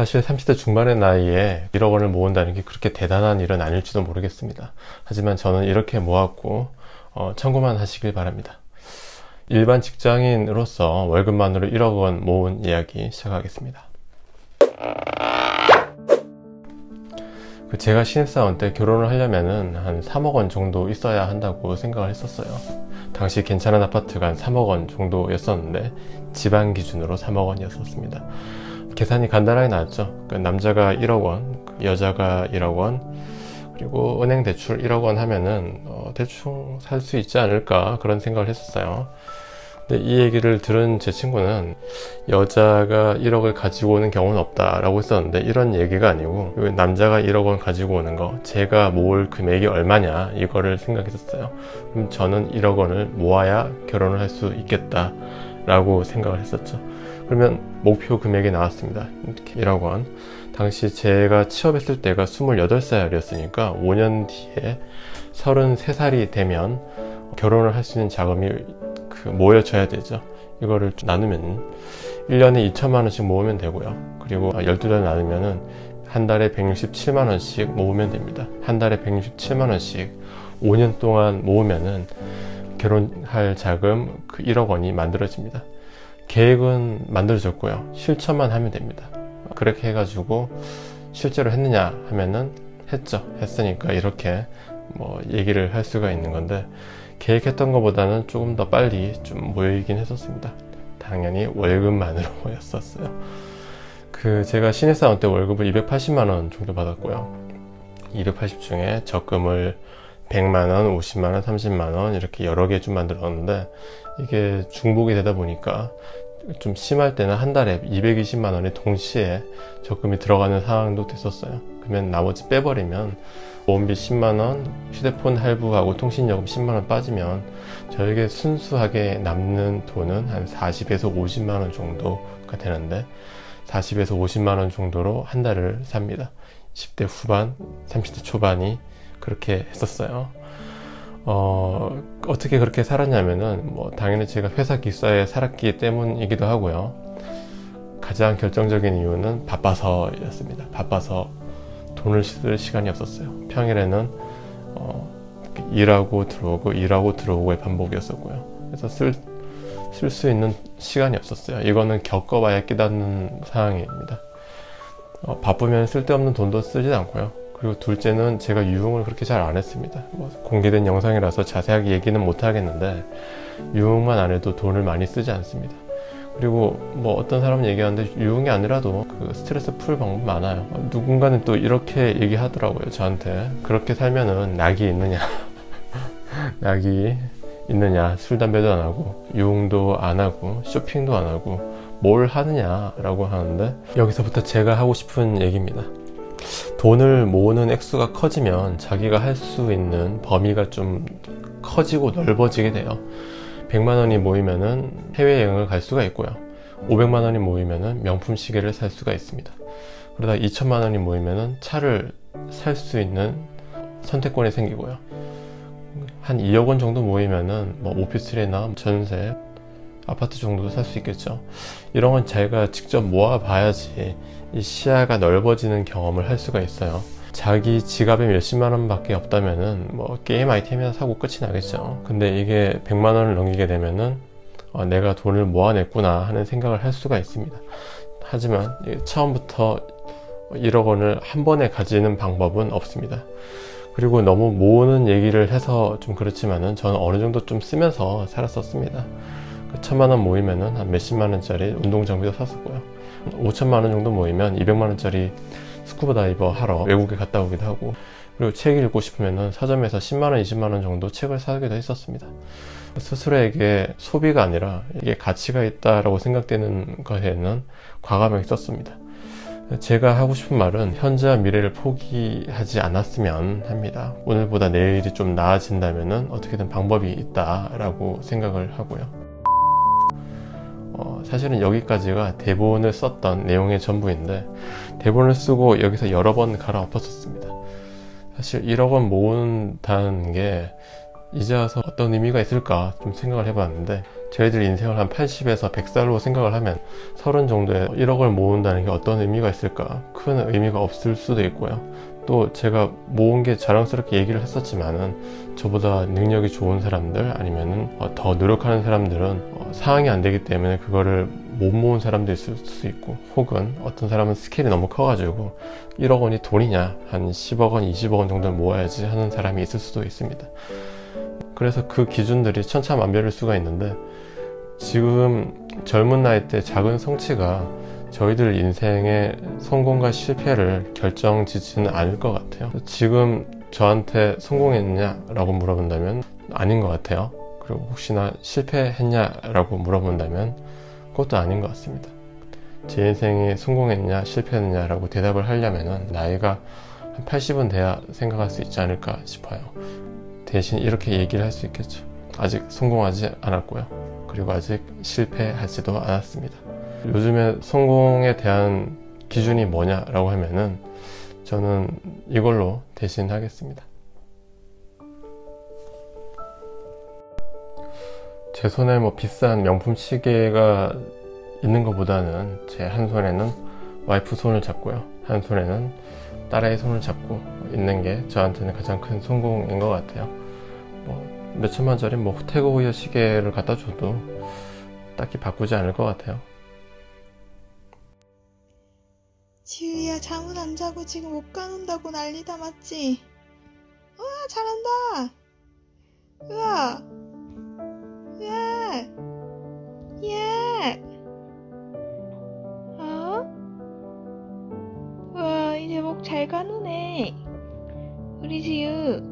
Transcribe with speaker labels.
Speaker 1: 사실 30대 중반의 나이에 1억 원을 모은다는 게 그렇게 대단한 일은 아닐지도 모르겠습니다. 하지만 저는 이렇게 모았고 참고만 하시길 바랍니다. 일반 직장인으로서 월급만으로 1억 원 모은 이야기 시작하겠습니다. 제가 신입사원 때 결혼을 하려면은 한 3억 원 정도 있어야 한다고 생각을 했었어요. 당시 괜찮은 아파트가 한 3억 원 정도였었는데 지방 기준으로 3억 원이었습니다. 계산이 간단하게 나왔죠. 남자가 1억 원, 여자가 1억 원, 그리고 은행 대출 1억 원 하면은 대충 살 수 있지 않을까 그런 생각을 했었어요. 근데 이 얘기를 들은 제 친구는 여자가 1억을 가지고 오는 경우는 없다라고 했었는데, 이런 얘기가 아니고 남자가 1억 원 가지고 오는 거, 제가 모을 금액이 얼마냐 이거를 생각했었어요. 그럼 저는 1억 원을 모아야 결혼을 할 수 있겠다 라고 생각을 했었죠. 그러면 목표 금액이 나왔습니다. 이렇게 1억 원. 당시 제가 취업했을 때가 28살이었으니까 5년 뒤에 33살이 되면 결혼을 할 수 있는 자금이 모여져야 되죠. 이거를 나누면 1년에 2천만 원씩 모으면 되고요. 그리고 12달 나누면은 한 달에 167만 원씩 모으면 됩니다. 한 달에 167만 원씩 5년 동안 모으면은 결혼할 자금 1억 원이 만들어집니다. 계획은 만들어졌고요. 실천만 하면 됩니다. 그렇게 해가지고 실제로 했느냐 하면은 했죠. 했으니까 이렇게 얘기를 할 수가 있는 건데, 계획했던 것보다는 조금 더 빨리 좀 모이긴 했었습니다. 당연히 월급만으로 모였었어요. 제가 신입사원 때 월급을 280만 원 정도 받았고요. 280 중에 적금을 100만 원, 50만 원, 30만 원 이렇게 여러 개 좀 만들었는데, 이게 중복이 되다 보니까 좀 심할 때는 한 달에 220만 원이 동시에 적금이 들어가는 상황도 됐었어요. 그러면 나머지 빼버리면 보험비 10만 원, 휴대폰 할부하고 통신요금 10만 원 빠지면 저에게 순수하게 남는 돈은 한 40에서 50만 원 정도가 되는데, 40에서 50만 원 정도로 한 달을 삽니다. 10대 후반, 30대 초반이 그렇게 했었어요. 어떻게 그렇게 살았냐면은 당연히 제가 회사 기사에 살았기 때문이기도 하고요. 가장 결정적인 이유는 바빠서였습니다. 바빠서 돈을 쓸 시간이 없었어요. 평일에는 일하고 들어오고 일하고 들어오고의 반복이었었고요. 그래서 쓸 수 있는 시간이 없었어요. 이거는 겪어봐야 깨닫는 상황입니다. 바쁘면 쓸데없는 돈도 쓰지 않고요. 그리고 둘째는 제가 유흥을 그렇게 잘 안 했습니다. 공개된 영상이라서 자세하게 얘기는 못 하겠는데, 유흥만 안 해도 돈을 많이 쓰지 않습니다. 그리고 어떤 사람은 얘기하는데 유흥이 아니라도 스트레스 풀 방법 많아요. 누군가는 또 이렇게 얘기하더라고요, 저한테. 그렇게 살면은 낙이 있느냐 낙이 있느냐, 술 담배도 안 하고 유흥도 안 하고 쇼핑도 안 하고 뭘 하느냐 라고 하는데, 여기서부터 제가 하고 싶은 얘기입니다. 돈을 모으는 액수가 커지면 자기가 할 수 있는 범위가 좀 커지고 넓어지게 돼요. 100만 원이 모이면은 해외여행을 갈 수가 있고요. 500만 원이 모이면은 명품 시계를 살 수가 있습니다. 그러다 2천만 원이 모이면은 차를 살 수 있는 선택권이 생기고요. 한 2억 원 정도 모이면은 오피스텔이나 전세, 아파트 정도도 살 수 있겠죠. 이런 건 자기가 직접 모아 봐야지 이 시야가 넓어지는 경험을 할 수가 있어요. 자기 지갑에 몇십만 원밖에 없다면은 게임 아이템이나 사고 끝이 나겠죠. 근데 이게 100만 원을 넘기게 되면은 내가 돈을 모아냈구나 하는 생각을 할 수가 있습니다. 하지만 처음부터 1억 원을 한 번에 가지는 방법은 없습니다. 그리고 너무 모으는 얘기를 해서 좀 그렇지만은 저는 어느 정도 좀 쓰면서 살았었습니다. 1000만 원 모이면은 한 몇십만 원짜리 운동 장비도 샀었고요. 5천만 원 정도 모이면 200만 원짜리 스쿠버 다이버 하러 외국에 갔다 오기도 하고, 그리고 책 읽고 싶으면은 서점에서 10만 원, 20만 원 정도 책을 사기도 했었습니다. 스스로에게 소비가 아니라 이게 가치가 있다라고 생각되는 것에는 과감하게 썼습니다. 제가 하고 싶은 말은 현재와 미래를 포기하지 않았으면 합니다. 오늘보다 내일이 좀 나아진다면은 어떻게든 방법이 있다라고 생각을 하고요. 사실은 여기까지가 대본을 썼던 내용의 전부인데, 대본을 쓰고 여기서 여러 번 갈아엎었었습니다. 사실 1억 원 모은다는 게 이제 와서 어떤 의미가 있을까 좀 생각을 해봤는데, 저희들 인생을 한 80에서 100살로 생각을 하면 30 정도에 1억을 모은다는 게 어떤 의미가 있을까? 큰 의미가 없을 수도 있고요. 또 제가 모은 게 자랑스럽게 얘기를 했었지만은, 저보다 능력이 좋은 사람들 아니면은 더 노력하는 사람들은 상황이 안 되기 때문에 그거를 못 모은 사람도 있을 수 있고, 혹은 어떤 사람은 스케일이 너무 커가지고 1억 원이 돈이냐, 한 10억 원, 20억 원 정도를 모아야지 하는 사람이 있을 수도 있습니다. 그래서 그 기준들이 천차만별일 수가 있는데, 지금 젊은 나이 때 작은 성취가 저희들 인생의 성공과 실패를 결정짓지는 않을 것 같아요. 지금 저한테 성공했냐라고 물어본다면 아닌 것 같아요. 그리고 혹시나 실패했냐라고 물어본다면 그것도 아닌 것 같습니다. 제 인생이 성공했냐 실패했냐라고 대답을 하려면 나이가 한 80은 돼야 생각할 수 있지 않을까 싶어요. 대신 이렇게 얘기를 할 수 있겠죠. 아직 성공하지 않았고요. 그리고 아직 실패하지도 않았습니다. 요즘에 성공에 대한 기준이 뭐냐라고 하면은 저는 이걸로 대신 하겠습니다. 제 손에 뭐 비싼 명품 시계가 있는 것보다는 제 한 손에는 와이프 손을 잡고요, 한 손에는 딸의 손을 잡고 있는 게 저한테는 가장 큰 성공인 것 같아요. 뭐 몇천만짜리 뭐 호테고 후이어 시계를 갖다 줘도 딱히 바꾸지 않을 것 같아요.
Speaker 2: 지우야, 잠은 안 자고 지금 옷 가눈다고 난리다, 맞지? 우와, 잘한다. 우와, 우와, 예. 우와, 이제 목 잘 가누네. 우리 지우.